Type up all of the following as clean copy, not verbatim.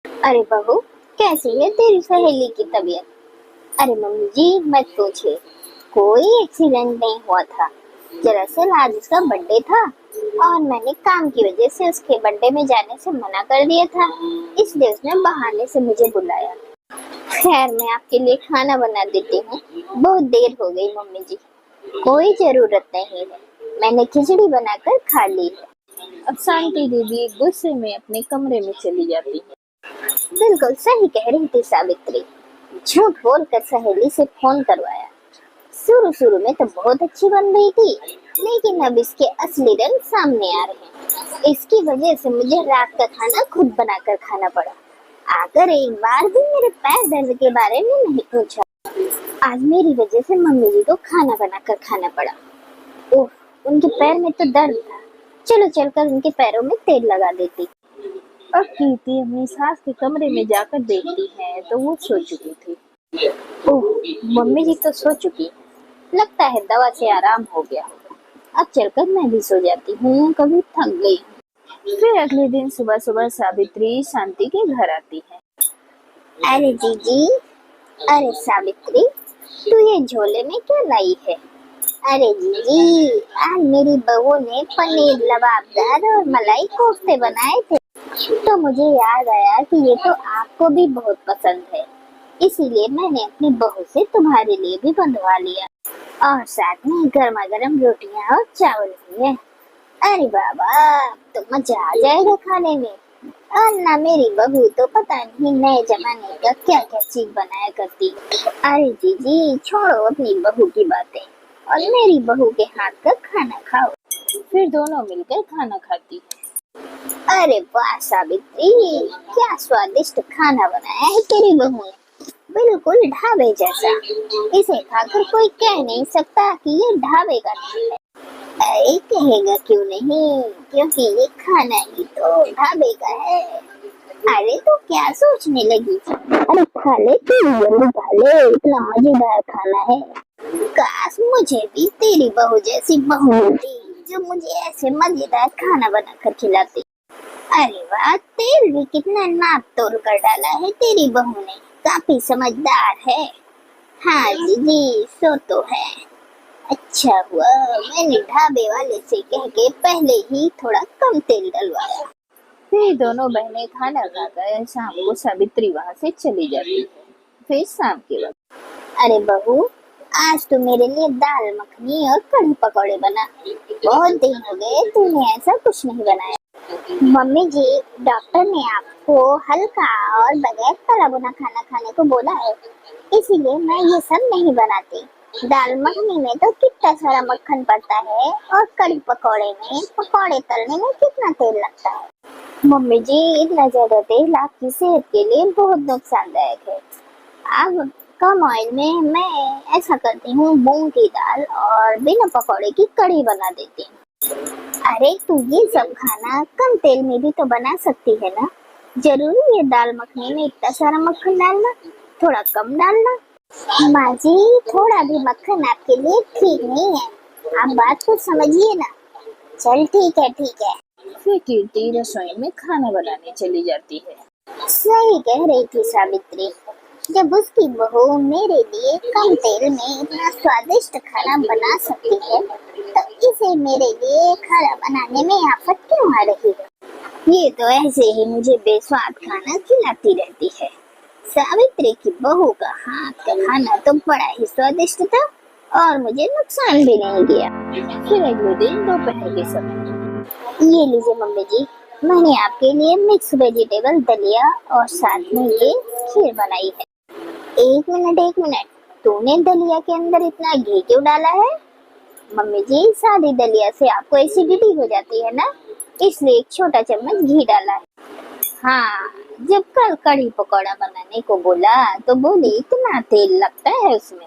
अरे बहू, कैसी है तेरी सहेली की तबीयत? अरे मम्मी जी, मत पूछिए। कोई एक्सीडेंट नहीं हुआ था। दरअसल आज उसका बर्थडे था और मैंने काम की वजह से उसके बर्थडे में जाने से मना कर दिया था, इसलिए उसने बहाने से मुझे बुलाया। खैर, मैं आपके लिए खाना बना देती हूँ। बहुत देर हो गई मम्मी जी। कोई जरूरत नहीं है, मैंने खिचड़ी बनाकर खा ली है। अब शांति दीदी गुस्से में अपने कमरे में चली जाती है। बिल्कुल सही कह रही थी सावित्री। झूठ बोलकर सहेली से फोन करवाया। शुरू शुरू में तो बहुत अच्छी बन रही थी, लेकिन अब इसके असली रंग सामने आ रहे हैं। इसकी वजह से मुझे रात का खाना खुद बनाकर खाना पड़ा। आकर एक बार भी मेरे पैर दर्द के बारे में नहीं पूछा। आज मेरी वजह से मम्मी जी को खाना बनाकर खाना पड़ा। ओह, उनके पैर में तो दर्द था। चलो चलकर उनके पैरों में तेल लगा देती। अब कीर्ति अपनी सास के कमरे में जाकर देखती है तो वो सो चुकी थी। ओह, मम्मी जी तो सो चुकी है। लगता है दवा से आराम हो गया होगा। अब चलकर मैं भी सो जाती हूँ, कभी थक गई हूँ। फिर अगले दिन सुबह सुबह सावित्री शांति के घर आती है। अरे जीजी, अरे सावित्री, तू ये झोले में क्या लाई है? अरे जीजी, आज मेरी बहू ने पनीर लबाबदार और मलाई कोफ्ते बनाए थे, तो मुझे याद आया कि ये तो आपको भी बहुत पसंद है, इसीलिए मैंने अपनी बहू से तुम्हारे लिए भी बंधवा लिया। और साथ में गर्मा गर्म रोटियां और चावल भी है। अरे बाबा, तो मजा आ जाएगा खाने में। और ना मेरी बहू तो पता नहीं नए जमाने का क्या क्या चीज बनाया करती। अरे जीजी, छोड़ो अपनी बहू की बातें और मेरी बहू के हाथ का खाना खाओ। फिर दोनों मिलकर खाना खाती है। अरे वाह सावित्री, क्या स्वादिष्ट खाना बनाया है तेरी बहू ने। बिल्कुल ढाबे जैसा। इसे खाकर कोई कह नहीं सकता कि ये ढाबे का नहीं है। अरे कहेगा क्यों नहीं, क्योंकि ये खाना ही तो ढाबे का है। अरे तो क्या सोचने लगी? अरे खा ले तू, जल्दी खा ले, इतना मजेदार खाना है। काश मुझे भी तेरी बहू जैसी बहू होती जो मुझे ऐसे मजेदार खाना बनाकर खिलाती। अरे वाह, तेल भी कितना नाप तोल कर डाला है तेरी बहू ने। काफी समझदार है। हाँ जीजी, सो तो है। अच्छा हुआ मैंने ढाबे वाले से कह के पहले ही थोड़ा कम तेल डलवाया। फिर दोनों बहनें खाना खाकर शाम को सावित्री वहाँ से चली जाती है। फिर शाम के वक्त, अरे बहू, आज तो मेरे लिए दाल मखनी और कढ़ी पकौड़े बना। बहुत दिन हो गए तूने ऐसा कुछ नहीं बनाया। मम्मी जी, डॉक्टर ने आपको हल्का और बगैर तला भुना खाना खाने को बोला है, इसीलिए मैं ये सब नहीं बनाती। दाल मखनी में तो कितना सारा मक्खन पड़ता है और कढ़ी पकौड़े में पकौड़े तलने में कितना तेल लगता है। मम्मी जी, इतना ज्यादा तेल आपकी सेहत के लिए बहुत नुकसानदायक है। अब कम ऑयल में मैं ऐसा करती हूँ, मूंग की दाल और बिना पकौड़े की कढ़ी बना देती हूँ। अरे तू ये सब खाना कम तेल में भी तो बना सकती है ना। जरूरी है दाल मखनी में इतना सारा मक्खन डालना? थोड़ा कम डालना। माँ जी, थोड़ा भी मक्खन आपके लिए ठीक नहीं है। आप बात को समझिए ना। चल ठीक है, ठीक है। फिर कीर्ति रसोई में खाना बनाने चली जाती है। सही कह रही थी सावित्री। जब उसकी बहू मेरे लिए कम तेल में इतना स्वादिष्ट खाना बना सकती है, तो इसे मेरे लिए खाना बनाने में आफत क्यों आ रही है? ये तो ऐसे ही मुझे बेस्वाद खाना खिलाती रहती है। सावित्री की बहू का हाथ का खाना तो बड़ा ही स्वादिष्ट था और मुझे नुकसान भी नहीं दिया। फिर अगले दिन दोपहर के समय, ये लीजिए मम्मी जी, मैंने आपके लिए मिक्स वेजिटेबल दलिया और साथ में ये खीर बनाई है। एक मिनट एक मिनट, तूने दलिया के अंदर इतना घी क्यों डाला है? मम्मी जी, सादी दलिया से आपको एसिडिटी हो जाती है ना, इसलिए एक छोटा चम्मच घी डाला है। हाँ, जब कल कढ़ी पकौड़ा बनाने को बोला तो बोली इतना तेल लगता है उसमें,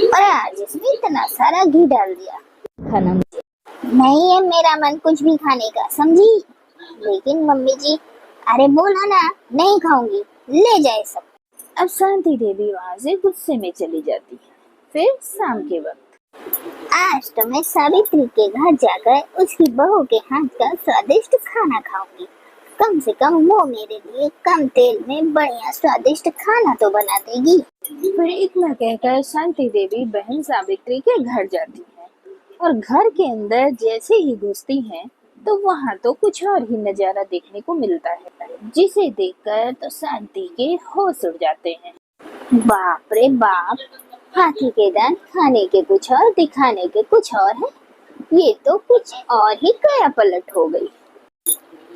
और आज इसमें इतना सारा घी डाल दिया। खाना नहीं है मेरा मन कुछ भी खाने का, समझी? लेकिन मम्मी जी, अरे बोला ना नहीं खाऊंगी, ले जाए सब। अब शांति देवी वहाँ से गुस्से में चली जाती है। फिर शाम के वक्त, आज तो मैं सावित्री के घर जाकर उसकी बहू के हाथ का स्वादिष्ट खाना खाऊंगी। कम से कम वो मेरे लिए कम तेल में बढ़िया स्वादिष्ट खाना तो बना देगी। फिर इतना कहकर शांति देवी बहन सावित्री के घर जाती है और घर के अंदर जैसे ही घुसती हैं तो वहां तो कुछ और ही नजारा देखने को मिलता है, जिसे देखकर तो शांति के होश उड़ जाते हैं। बाप रे बाप, हाथी के दांत खाने के कुछ और दिखाने के कुछ और है। ये तो कुछ और ही काया पलट हो गई।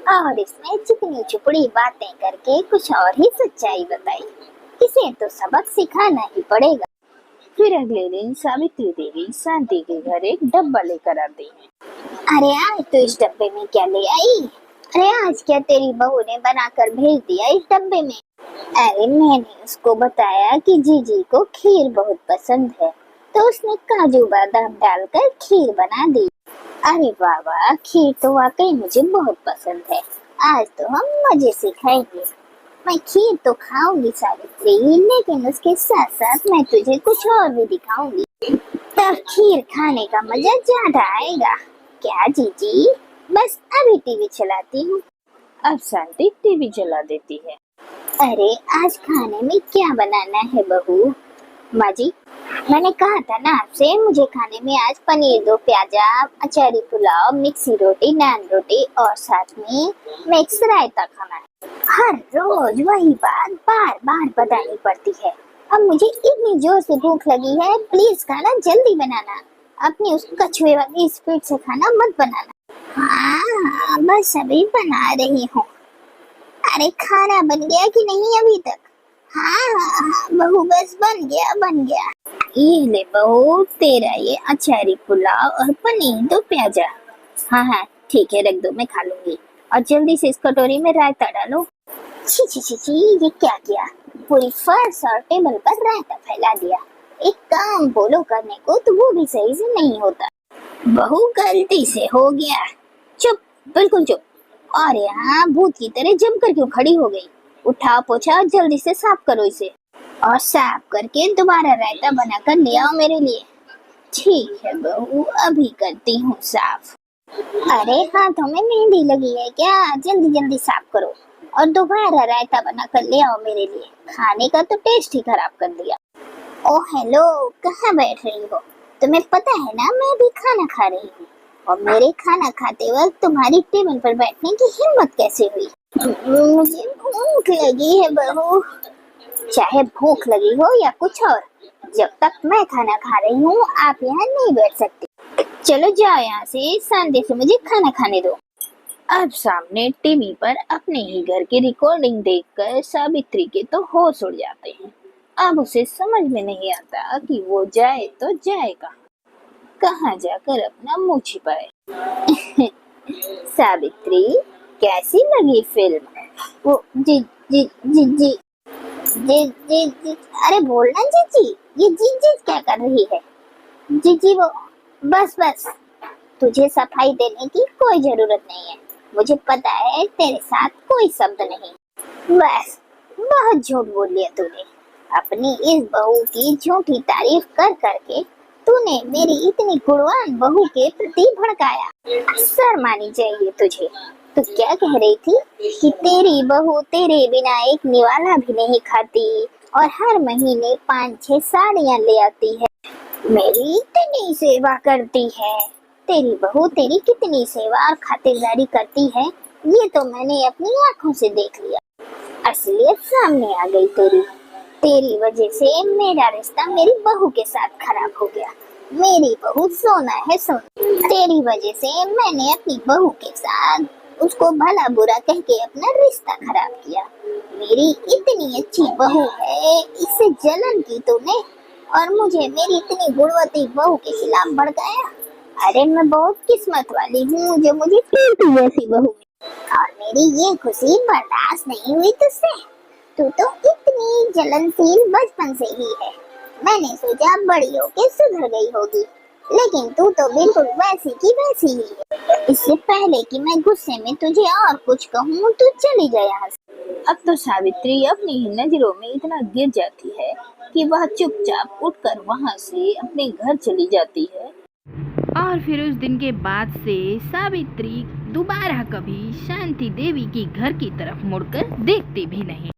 और इसमें चिकनी चुपड़ी बातें करके कुछ और ही सच्चाई बताई। इसे तो सबक सिखाना ही पड़ेगा। फिर अगले दिन सावित्री देवी शांति के घर एक डब्बा लेकर आती है। अरे आज तो इस डब्बे में क्या ले आई? अरे आज क्या तेरी बहू ने बनाकर भेज दिया इस डब्बे में? अरे मैंने उसको बताया कि जीजी को खीर बहुत पसंद है, तो उसने काजू बादाम डालकर खीर बना दी। अरे वाह वाह, खीर तो वाकई मुझे बहुत पसंद है। आज तो हम मजे से खाएंगे। मैं खीर तो खाऊंगी सावित्री, लेकिन उसके साथ साथ मैं तुझे कुछ और भी दिखाऊंगी। तब खीर खाने का मजा ज्यादा आएगा। क्या जीजी? बस अभी टीवी चलाती हूँ। अब शांति टीवी चला देती है। अरे आज खाने में क्या बनाना है बहू? माँ जी, मैंने कहा था ना आपसे, मुझे खाने में आज पनीर दो प्याजा, अचारी पुलाव, मिक्सी रोटी, नान रोटी और साथ में मिक्स रायता खाना है। हर रोज वही बात बार बार बतानी पड़ती है। अब मुझे इतनी जोर से भूख लगी है, प्लीज खाना जल्दी बनाना। अपनी उस कछुए वाली स्पीड से खाना मत बनाना। हाँ बस अभी बना रही हूँ। अरे खाना बन गया कि नहीं अभी तक? हाँ बहू बस बन गया बन गया। ये ले बहू, तेरा ये अचारी पुलाव और पनीर दो प्याजा। हाँ ठीक है, रख दो, मैं खा लूंगी। और जल्दी से इस कटोरी में रायता डालो। छी छी छी छी, ये क्या किया? पूरी फर्श और टेबल पर रायता फैला दिया। एक काम बोलो करने को तो वो भी सही से नहीं होता। बहू गलती से हो गया। चुप, बिल्कुल चुप। और यहाँ भूत की तरह जमकर क्यों खड़ी हो गई? उठाओ पोछा और जल्दी से साफ करो इसे, और साफ करके दोबारा रायता बनाकर ले आओ मेरे लिए। ठीक है बहू, अभी करती हूँ साफ। अरे हाथों में मेहंदी लगी है क्या? जल्दी जल्दी साफ करो और दोबारा रायता बनाकर ले आओ मेरे लिए। खाने का तो टेस्ट ही खराब कर दिया। ओ हेलो, कहाँ बैठ रही हो? तुम्हें पता है ना मैं भी खाना खा रही हूँ, और मेरे खाना खाते वक्त तुम्हारी टेबल पर बैठने की हिम्मत कैसे हुई? मुझे भूख लगी है बहू। चाहे भूख लगी हो या कुछ और, जब तक मैं खाना खा रही हूँ आप यहाँ नहीं बैठ सकते। चलो जाओ यहाँ से, शांति से मुझे खाना खाने दो। अब सामने टीवी पर अपने ही घर की रिकॉर्डिंग देखकर सावित्री के तो होश उड़ जाते हैं। अब उसे समझ में नहीं आता कि वो जाए तो जाए कहाँ जाकर अपना मुंह छिपाए। सावित्री, कैसी लगी फिल्म? वो जी जी जी जी जी जी जी, अरे बोलना जीजी। ये जी जी क्या कर रही है? जीजी वो, बस बस, तुझे सफाई देने की कोई जरूरत नहीं है। मुझे पता है तेरे साथ कोई शब्द नहीं। बस, बहुत झूठ बोल लिया तूने। अपनी इस बहू की झूठी तारीफ कर करके तूने मेरी इतनी गुणवान बहू के प्रति भड़काया। शर्म आनी चाहिए तुझे। तू क्या कह रही थी कि तेरी बहू तेरे बिना एक निवाला भी नहीं खाती और हर महीने 5-6 साड़ियाँ ले आती है, मेरी इतनी सेवा करती है। तेरी बहू तेरी कितनी सेवा और खातिरदारी करती है, ये तो मैंने अपनी आंखों से देख लिया। असलियत सामने आ गई तेरी। तेरी वजह से मेरा रिश्ता मेरी बहू के साथ खराब हो गया। मेरी बहू सोना है सोना। तेरी वजह से मैंने अपनी बहू के साथ उसको भला बुरा कह के अपना रिश्ता खराब किया। मेरी इतनी अच्छी बहू है, इससे जलन की तूने, और मुझे मेरी इतनी गुणवती बहू के खिलाफ भड़काया। अरे मैं बहुत किस्मत वाली हूँ जो मुझे टीटू जैसी बहू मिली, और मेरी ये खुशी बर्दाश्त नहीं हुई तुझसे। तू तो इतनी जलनशील बचपन से ही है। मैंने सोचा बड़ी होके सुधर गई होगी, लेकिन तू तो बिल्कुल वैसी की वैसी ही है। इससे पहले कि मैं गुस्से में तुझे और कुछ कहूँ, तू चली जा यहाँ से। अब तो सावित्री अपनी ही नजरों में इतना गिर जाती है कि वह चुपचाप उठकर वहां से अपने घर चली जाती है। और फिर उस दिन के बाद से सावित्री दोबारा कभी शांति देवी की घर की तरफ मुड़कर देखती भी नहीं।